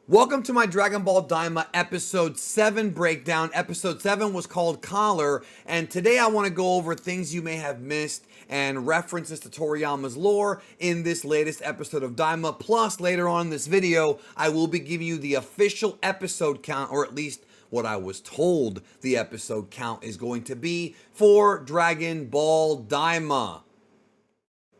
Welcome to my Dragon Ball Daima episode 7 breakdown. Episode 7 was called Collar, and today I want to go over things you may have missed and references to Toriyama's lore in this latest episode of Daima. Plus, later on in this video, I will be giving you the official episode count, or at least what I was told the episode count is going to be for Dragon Ball Daima.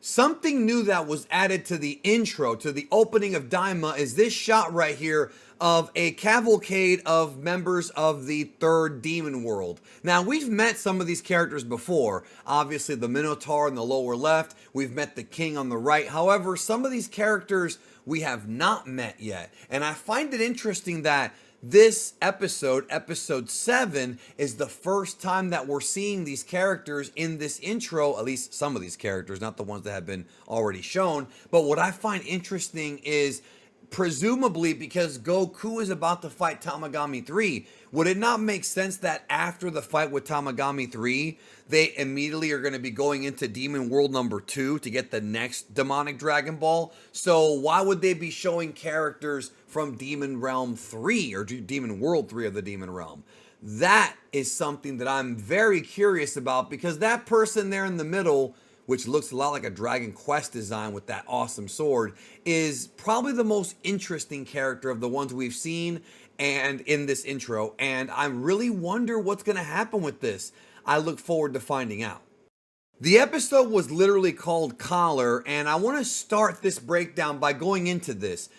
Something new that was added to the intro, to the opening of Daima, is this shot right here of a cavalcade of members of the third demon world. Now, we've met some of these characters before. Obviously, the Minotaur in the lower left. We've met the King on the right. However, some of these characters we have not met yet. And I find it interesting that this episode, episode 7, is the first time that we're seeing these characters in this intro, at least some of these characters, not the ones that have been already shown. But what I find interesting is, presumably because Goku is about to fight Tamagami 3, would it not make sense that after the fight with Tamagami 3, they immediately are going to be going into Demon World number 2 to get the next demonic Dragon Ball? So why would they be showing characters from Demon Realm 3 or Demon World 3 of the Demon Realm? That is something that I'm very curious about, because that person there in the middle, which looks a lot like a Dragon Quest design with that awesome sword, is probably the most interesting character of the ones we've seen and in this intro. And I really wonder what's going to happen with this. I look forward to finding out. The episode was literally called Collar, and I want to start this breakdown by going into this.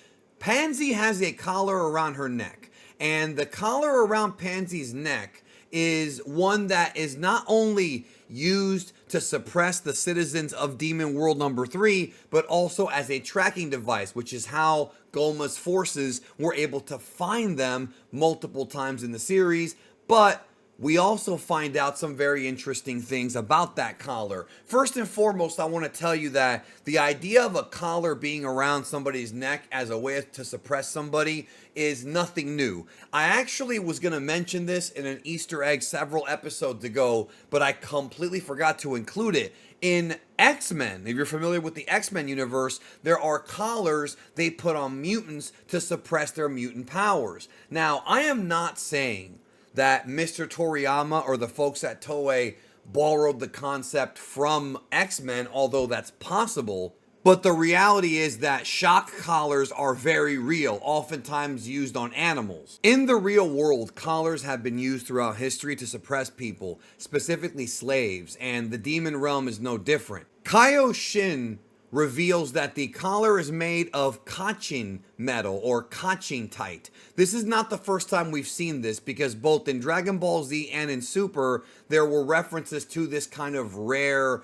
Pansy has a collar around her neck, and the collar around Pansy's neck is one that is not only used to suppress the citizens of Demon World number 3, but also as a tracking device, which is how Goma's forces were able to find them multiple times in the series. But we also find out some very interesting things about that collar. First and foremost, I want to tell you that the idea of a collar being around somebody's neck as a way to suppress somebody is nothing new. I actually was going to mention this in an Easter egg several episodes ago, but I completely forgot to include it. In X-Men, if you're familiar with the X-Men universe, there are collars they put on mutants to suppress their mutant powers. Now, I am not saying that Mr. Toriyama or the folks at Toei borrowed the concept from X-Men, although that's possible. But the reality is that shock collars are very real, oftentimes used on animals. In the real world, collars have been used throughout history to suppress people, specifically slaves, and the demon realm is no different. Kaioshin reveals that the collar is made of Kachin metal, or Kachin-tite. This is not the first time we've seen this, because both in Dragon Ball Z and in Super, there were references to this kind of rare,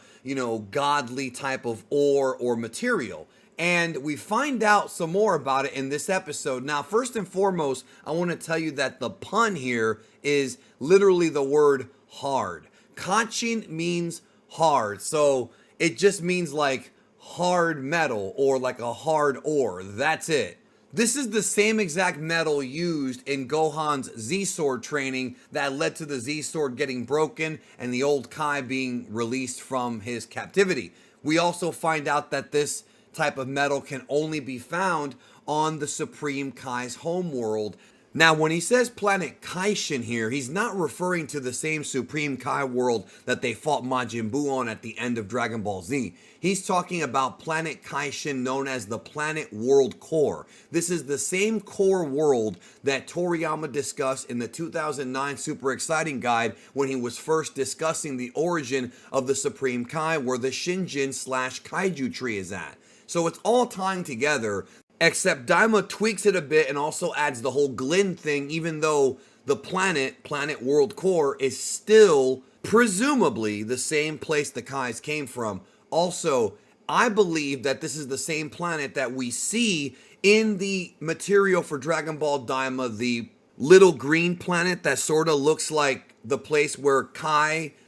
godly type of ore or material. And we find out some more about it in this episode. Now, first and foremost, I want to tell you that the pun here is literally the word hard. Kachin means hard, so it just means like hard metal or like a hard ore. That's it. This is the same exact metal used in Gohan's Z-Sword training that led to the Z-Sword getting broken and the old Kai being released from his captivity. We also find out that this type of metal can only be found on the Supreme Kai's homeworld. Now, when he says planet Kachin here, he's not referring to the same Supreme Kai world that they fought Majin Buu on at the end of Dragon Ball Z. He's talking about planet Kachin, known as the Planet World Core. This is the same core world that Toriyama discussed in the 2009 Super Exciting Guide when he was first discussing the origin of the Supreme Kai, where the Shinjin/Kaiju tree is at. So it's all tying together. Except Daima tweaks it a bit and also adds the whole Glin thing, even though the planet World Core, is still presumably the same place the Kais came from. Also, I believe that this is the same planet that we see in the material for Dragon Ball Daima, the little green planet that sort of looks like the place where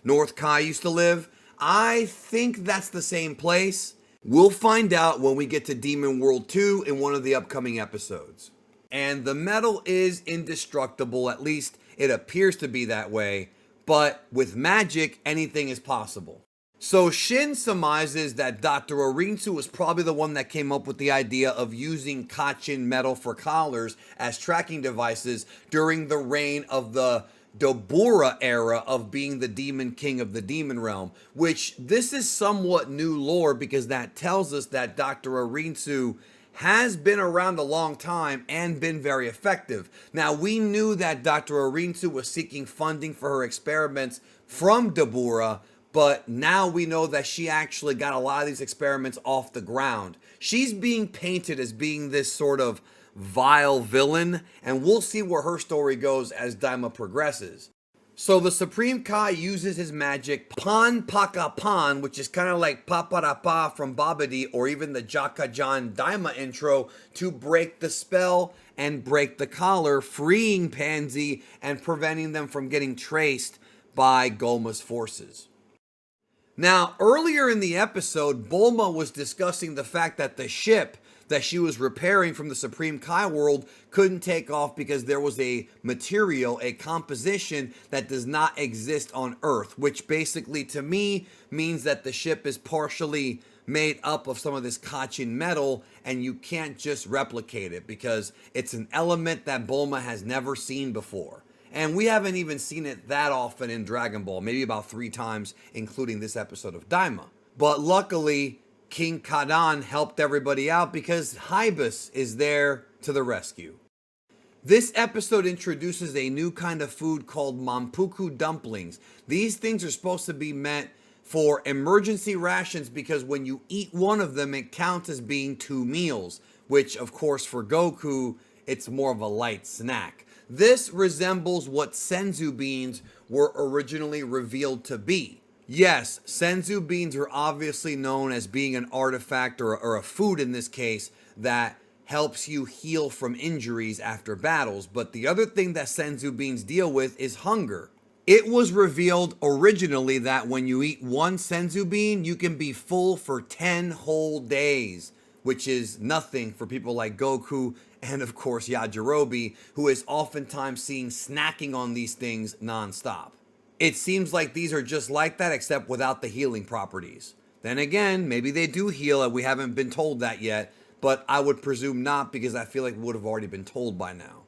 North Kai used to live. I think that's the same place. We'll find out when we get to Demon World 2 in one of the upcoming episodes. And the metal is indestructible, at least it appears to be that way, but with magic, anything is possible. So Shin surmises that Dr. Arinsu was probably the one that came up with the idea of using Kachin metal for collars as tracking devices during the reign of the Dobura era of being the demon king of the demon realm, which this is somewhat new lore because that tells us that Dr. Arinsu has been around a long time and been very effective. Now, we knew that Dr. Arinsu was seeking funding for her experiments from Dobura, but now we know that she actually got a lot of these experiments off the ground. She's being painted as being this sort of vile villain, and we'll see where her story goes as Daima progresses. So the Supreme Kai uses his magic Pan Paka Pan, which is kind of like Paparapa from Babidi or even the Jakajan Daima intro, to break the spell and break the collar, freeing Pansy and preventing them from getting traced by Goma's forces. Now, earlier in the episode, Bulma was discussing the fact that the ship that she was repairing from the Supreme Kai world couldn't take off because there was a material, a composition that does not exist on Earth, which basically to me means that the ship is partially made up of some of this Kachin metal and you can't just replicate it because it's an element that Bulma has never seen before. And we haven't even seen it that often in Dragon Ball, maybe about 3 times, including this episode of Daima. But luckily, King Kadan helped everybody out because Hybus is there to the rescue. This episode introduces a new kind of food called Mampuku dumplings. These things are supposed to be meant for emergency rations because when you eat one of them, it counts as being 2 meals, which of course for Goku, it's more of a light snack. This resembles what senzu beans were originally revealed to be. Yes, senzu beans are obviously known as being an artifact or a food in this case that helps you heal from injuries after battles. But the other thing that senzu beans deal with is hunger. It was revealed originally that when you eat 1 senzu bean, you can be full for 10 whole days, which is nothing for people like Goku and of course Yajirobe, who is oftentimes seen snacking on these things nonstop. It seems like these are just like that except without the healing properties. Then again, maybe they do heal and we haven't been told that yet, but I would presume not because I feel like we would have already been told by now.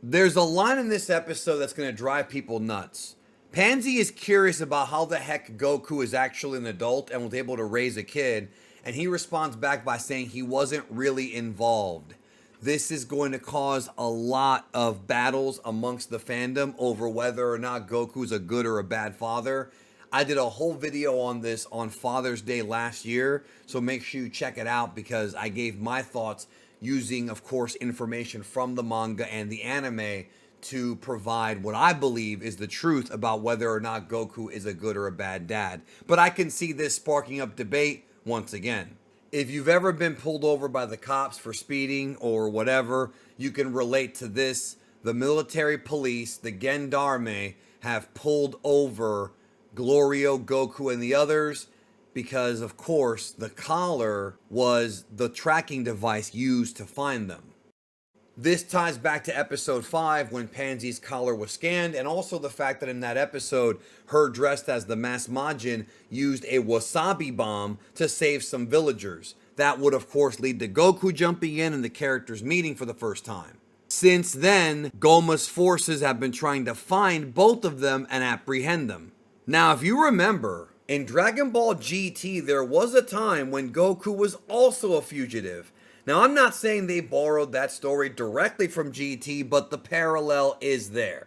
There's a line in this episode that's going to drive people nuts. Pansy is curious about how the heck Goku is actually an adult and was able to raise a kid, and he responds back by saying he wasn't really involved. This is going to cause a lot of battles amongst the fandom over whether or not Goku's a good or a bad father. I did a whole video on this on Father's Day last year, so make sure you check it out because I gave my thoughts using, of course, information from the manga and the anime to provide what I believe is the truth about whether or not Goku is a good or a bad dad. But I can see this sparking up debate once again. If you've ever been pulled over by the cops for speeding or whatever, you can relate to this. The military police, the Gendarme, have pulled over Glorio, Goku, and the others because, of course, the collar was the tracking device used to find them. This ties back to episode 5 when Pansy's collar was scanned, and also the fact that in that episode, her dressed as the Mass Majin used a wasabi bomb to save some villagers. That would of course lead to Goku jumping in and the characters meeting for the first time. Since then, Goma's forces have been trying to find both of them and apprehend them. Now, if you remember, in Dragon Ball GT, there was a time when Goku was also a fugitive. Now, I'm not saying they borrowed that story directly from GT, but the parallel is there.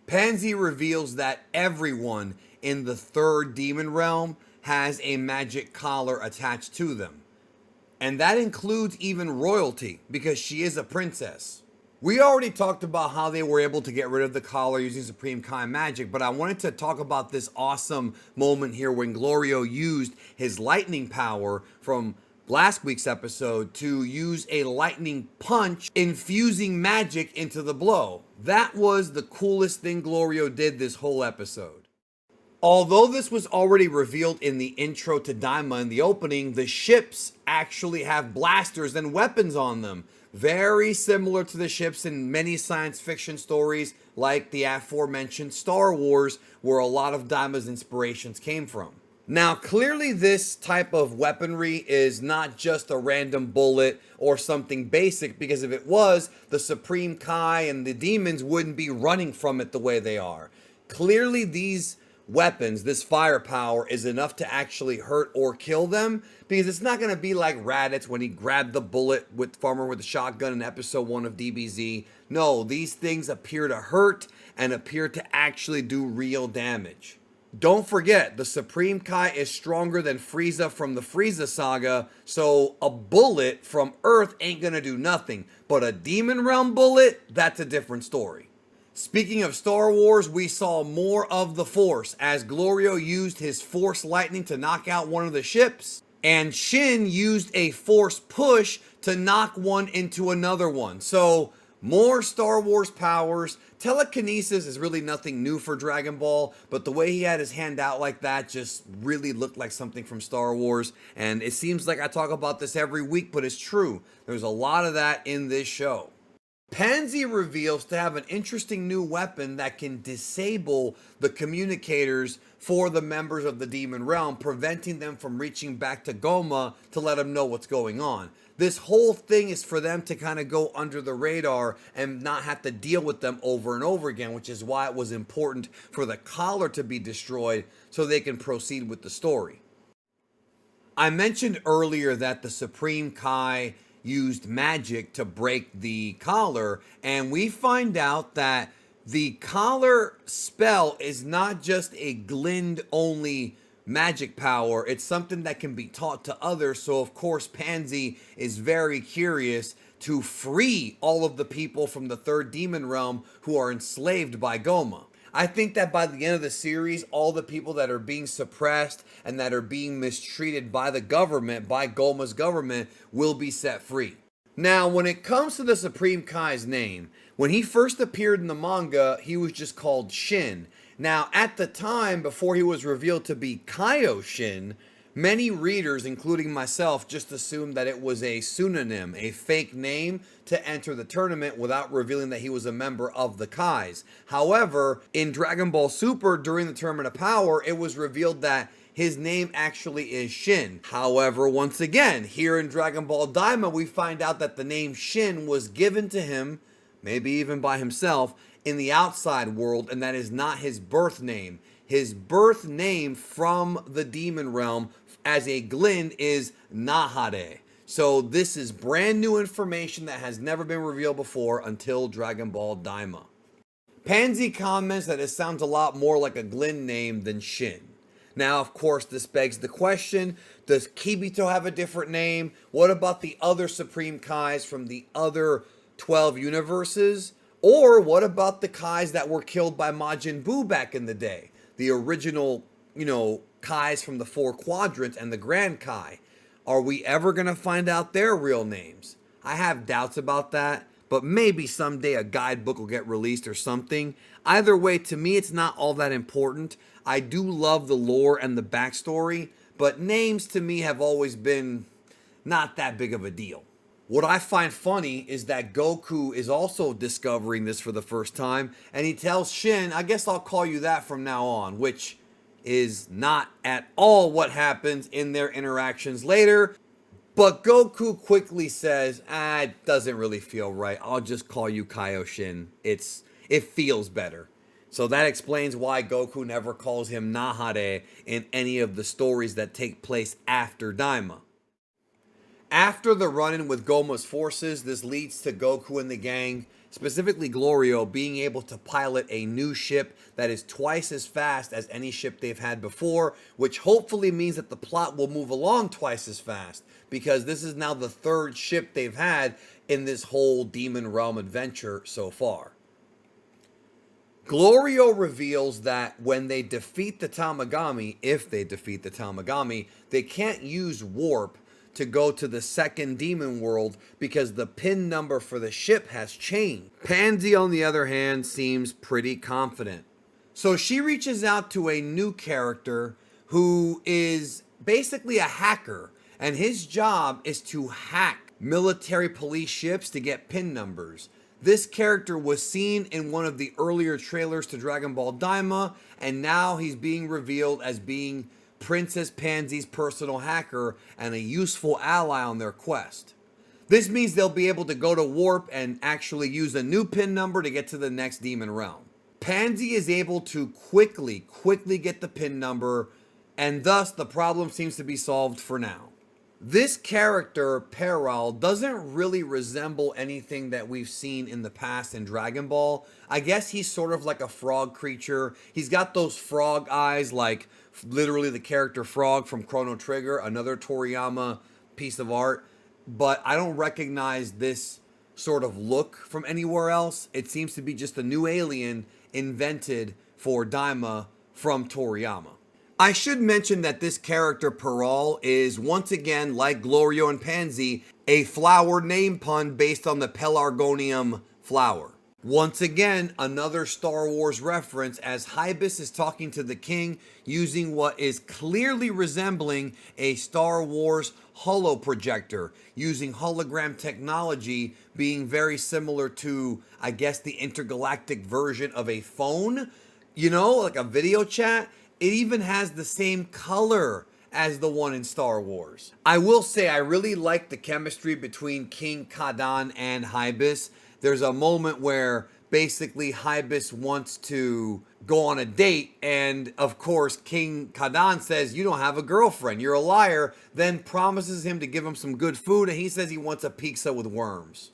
Pansy reveals that everyone in the 3rd demon realm has a magic collar attached to them. And that includes even royalty, because she is a princess. We already talked about how they were able to get rid of the collar using Supreme Kai magic, but I wanted to talk about this awesome moment here when Glorio used his lightning power from last week's episode to use a lightning punch, infusing magic into the blow. That was the coolest thing Glorio did this whole episode. Although this was already revealed in the intro to Daima in the opening, the ships actually have blasters and weapons on them. Very similar to the ships in many science fiction stories like the aforementioned Star Wars, where a lot of Daima's inspirations came from. Now, clearly, this type of weaponry is not just a random bullet or something basic, because if it was, the Supreme Kai and the demons wouldn't be running from it the way they are. Clearly, these weapons, this firepower, is enough to actually hurt or kill them, because it's not going to be like Raditz when he grabbed the bullet with Farmer with the shotgun in episode 1 of DBZ. No, these things appear to hurt and appear to actually do real damage. Don't forget, the Supreme Kai is stronger than Frieza from the Frieza saga, so a bullet from Earth ain't gonna do nothing. But a Demon Realm bullet, that's a different story. Speaking of Star Wars, we saw more of the Force as Glorio used his Force Lightning to knock out one of the ships, and Shin used a Force Push to knock one into another one. So, more Star Wars powers. Telekinesis is really nothing new for Dragon Ball, but the way he had his hand out like that just really looked like something from Star Wars. And it seems like I talk about this every week, but it's true. There's a lot of that in this show. Pansy reveals to have an interesting new weapon that can disable the communicators for the members of the Demon Realm, preventing them from reaching back to Goma to let them know what's going on. This whole thing is for them to kind of go under the radar and not have to deal with them over and over again, which is why it was important for the collar to be destroyed so they can proceed with the story. I mentioned earlier that the Supreme Kai used magic to break the collar, and we find out that the collar spell is not just a Glind only magic power, it's something that can be taught to others. So of course Pansy is very curious to free all of the people from the third demon realm who are enslaved by Goma. I think that by the end of the series, all the people that are being suppressed and that are being mistreated by the government, by Goma's government, will be set free. Now, when it comes to the Supreme Kai's name, when he first appeared in the manga, he was just called Shin. Now, at the time, before he was revealed to be Kaioshin, many readers, including myself, just assumed that it was a pseudonym, a fake name to enter the tournament without revealing that he was a member of the Kais. However, in Dragon Ball Super, during the Tournament of Power, it was revealed that his name actually is Shin. However, once again, here in Dragon Ball Daima, we find out that the name Shin was given to him, maybe even by himself, in the outside world, and that is not his birth name. His birth name from the demon realm as a Glind is Nahade. So this is brand new information that has never been revealed before until Dragon Ball Daima. Pansy comments that it sounds a lot more like a Glind name than Shin. Now, of course, this begs the question, does Kibito have a different name? What about the other Supreme Kais from the other 12 universes? Or what about the Kais that were killed by Majin Buu back in the day? The original, Kais from the 4 quadrants and the Grand Kai. Are we ever going to find out their real names? I have doubts about that, but maybe someday a guidebook will get released or something. Either way, to me, it's not all that important. I do love the lore and the backstory, but names to me have always been not that big of a deal. What I find funny is that Goku is also discovering this for the first time, and he tells Shin, I guess I'll call you that from now on, which is not at all what happens in their interactions later. But Goku quickly says, it doesn't really feel right. I'll just call you Kaioshin. It feels better. So that explains why Goku never calls him Nahade in any of the stories that take place after Daima. After the run-in with Goma's forces, this leads to Goku and the gang, specifically Glorio, being able to pilot a new ship that is twice as fast as any ship they've had before, which hopefully means that the plot will move along twice as fast, because this is now the third ship they've had in this whole Demon Realm adventure so far. Glorio reveals that when they defeat the Tamagami, if they defeat the Tamagami, they can't use warp to go to the second demon world because the pin number for the ship has changed. Pansy, on the other hand, seems pretty confident. So she reaches out to a new character who is basically a hacker, and his job is to hack military police ships to get pin numbers. This character was seen in one of the earlier trailers to Dragon Ball Daima, and now he's being revealed as being Princess Pansy's personal hacker and a useful ally on their quest. This means they'll be able to go to Warp and actually use a new pin number to get to the next demon realm. Pansy is able to quickly get the pin number, and thus the problem seems to be solved for now. This character, Peral, doesn't really resemble anything that we've seen in the past in Dragon Ball. I guess he's sort of like a frog creature. He's got those frog eyes, like literally the character Frog from Chrono Trigger, another Toriyama piece of art. But I don't recognize this sort of look from anywhere else. It seems to be just a new alien invented for Daima from Toriyama. I should mention that this character Peral is once again, like Glorio and Pansy, a flower name pun based on the Pelargonium flower. Once again, another Star Wars reference as Hybis is talking to the king using what is clearly resembling a Star Wars holo projector, using hologram technology, being very similar to, I guess, the intergalactic version of a phone, you know, like a video chat. It even has the same color as the one in Star Wars. I will say I really like the chemistry between King Kadan and Hybis. There's a moment where basically Hybis wants to go on a date, and of course King Kadan says, "You don't have a girlfriend, you're a liar," then promises him to give him some good food, and he says he wants a pizza with worms.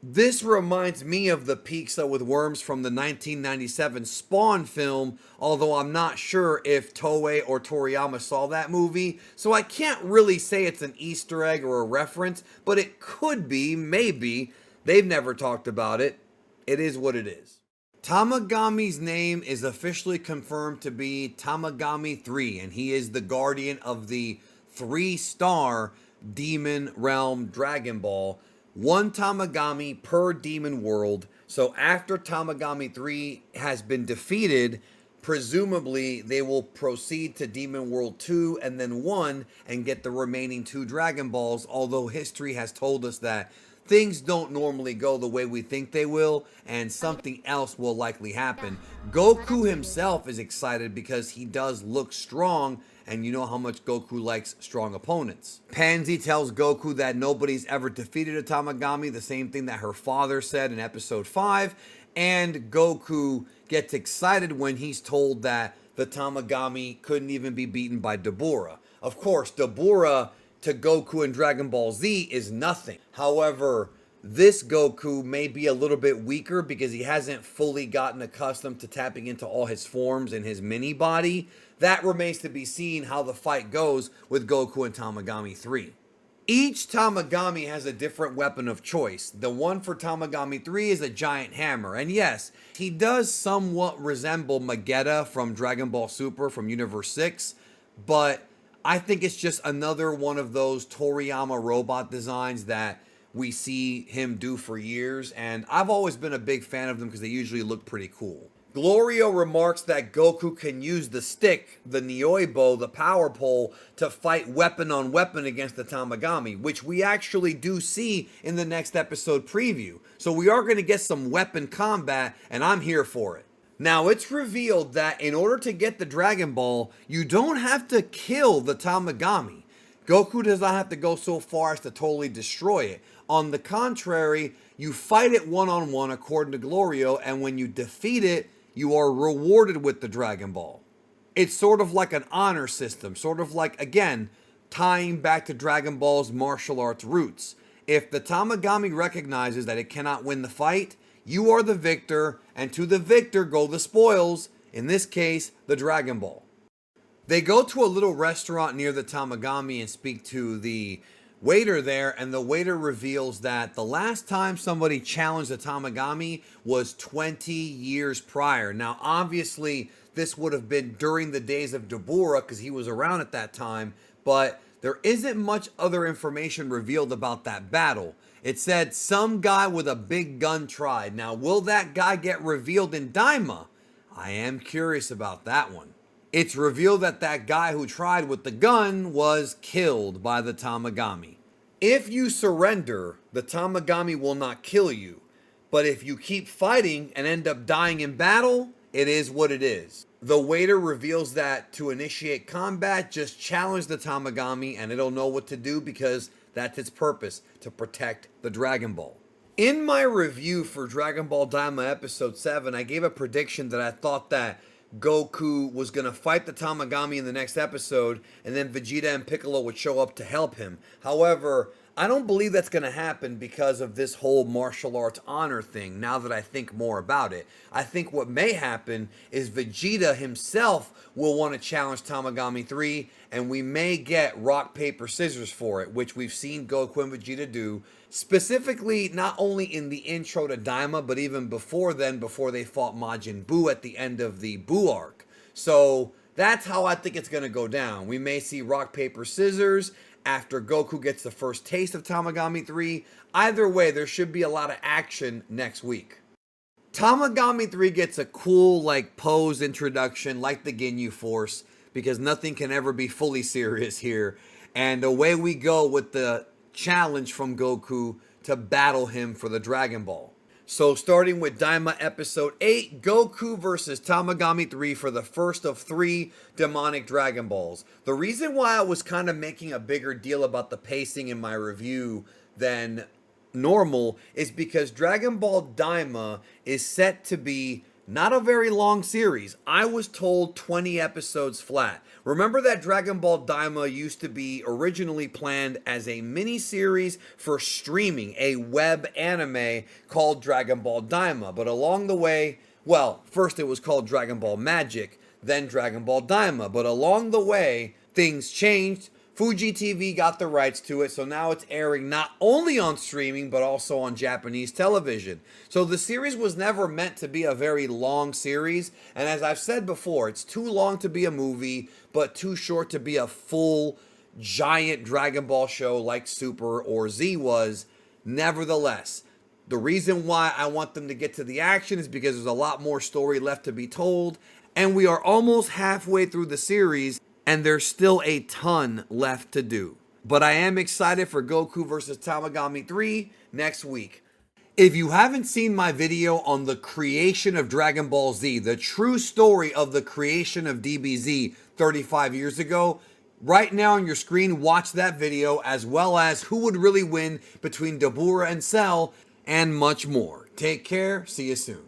This reminds me of the pizza with worms from the 1997 Spawn film, although I'm not sure if Toei or Toriyama saw that movie, so I can't really say it's an Easter egg or a reference, but it could be, maybe. They've never talked about it. It is what it is. Tamagami's name is officially confirmed to be Tamagami 3, and he is the guardian of the 3-star Demon Realm Dragon Ball. 1 Tamagami per demon world. So after Tamagami 3 has been defeated, presumably they will proceed to Demon World 2 and then 1 and get the remaining 2 Dragon Balls, although history has told us that things don't normally go the way we think they will, and something else will likely happen. Goku himself is excited because he does look strong, and you know how much Goku likes strong opponents. Pansy tells Goku that nobody's ever defeated a Tamagami, the same thing that her father said in episode 5, and Goku gets excited when he's told that the Tamagami couldn't even be beaten by Dabura. Of course, Dabura to Goku in Dragon Ball Z is nothing. However, this Goku may be a little bit weaker because he hasn't fully gotten accustomed to tapping into all his forms in his mini body. That remains to be seen how the fight goes with Goku and Tamagami 3. Each Tamagami has a different weapon of choice. The one for Tamagami 3 is a giant hammer. And yes, he does somewhat resemble Magetta from Dragon Ball Super from Universe 6, but I think it's just another one of those Toriyama robot designs that we see him do for years, and I've always been a big fan of them because they usually look pretty cool. Glorio remarks that Goku can use the stick, the Nyoibo, the power pole, to fight weapon on weapon against the Tamagami, which we actually do see in the next episode preview. So we are going to get some weapon combat, and I'm here for it. Now, it's revealed that in order to get the Dragon Ball, you don't have to kill the Tamagami. Goku does not have to go so far as to totally destroy it. On the contrary, you fight it one-on-one according to Glorio, and when you defeat it, you are rewarded with the Dragon Ball. It's sort of like an honor system, sort of like, again, tying back to Dragon Ball's martial arts roots. If the Tamagami recognizes that it cannot win the fight, you are the victor, and to the victor go the spoils, in this case, the Dragon Ball. They go to a little restaurant near the Tamagami and speak to the waiter there, and the waiter reveals that the last time somebody challenged a Tamagami was 20 years prior. Now, obviously, this would have been during the days of Dabura, because he was around at that time, but there isn't much other information revealed about that battle. It said some guy with a big gun tried. Now, will that guy get revealed in Daima? I am curious about that one. It's revealed that that guy who tried with the gun was killed by the Tamagami. If you surrender, the Tamagami will not kill you. But if you keep fighting and end up dying in battle, it is what it is. The waiter reveals that to initiate combat, just challenge the Tamagami and it'll know what to do because that's its purpose, to protect the Dragon Ball. In my review for Dragon Ball Daima Episode 7, I gave a prediction that I thought that Goku was going to fight the Tamagami in the next episode, and then Vegeta and Piccolo would show up to help him. However, I don't believe that's going to happen because of this whole martial arts honor thing, now that I think more about it. I think what may happen is Vegeta himself will want to challenge Tamagami 3, and we may get rock, paper, scissors for it, which we've seen Goku and Vegeta do, specifically not only in the intro to Daima, but even before then, before they fought Majin Buu at the end of the Buu arc. So that's how I think it's going to go down. We may see rock, paper, scissors after Goku gets the first taste of Tamagami 3. Either way, there should be a lot of action next week. Tamagami 3 gets a cool, pose introduction, like the Ginyu Force, because nothing can ever be fully serious here. And away we go with the challenge from Goku to battle him for the Dragon Ball. So starting with Daima Episode 8, Goku versus Tamagami 3 for the first of 3 demonic Dragon Balls. The reason why I was kind of making a bigger deal about the pacing in my review than normal is because Dragon Ball Daima is set to be not a very long series. I was told 20 episodes flat. Remember that Dragon Ball Daima used to be originally planned as a mini-series for streaming, a web anime called Dragon Ball Daima. But along the way, well, first it was called Dragon Ball Magic, then Dragon Ball Daima. But along the way, things changed. Fuji TV got the rights to it, so now it's airing not only on streaming, but also on Japanese television. So the series was never meant to be a very long series, and as I've said before, it's too long to be a movie, but too short to be a full, giant Dragon Ball show like Super or Z was. Nevertheless, the reason why I want them to get to the action is because there's a lot more story left to be told, and we are almost halfway through the series, and there's still a ton left to do. But I am excited for Goku vs. Tamagami 3 next week. If you haven't seen my video on the creation of Dragon Ball Z, the true story of the creation of DBZ 35 years ago, right now on your screen, watch that video, as well as who would really win between Dabura and Cell, and much more. Take care, see you soon.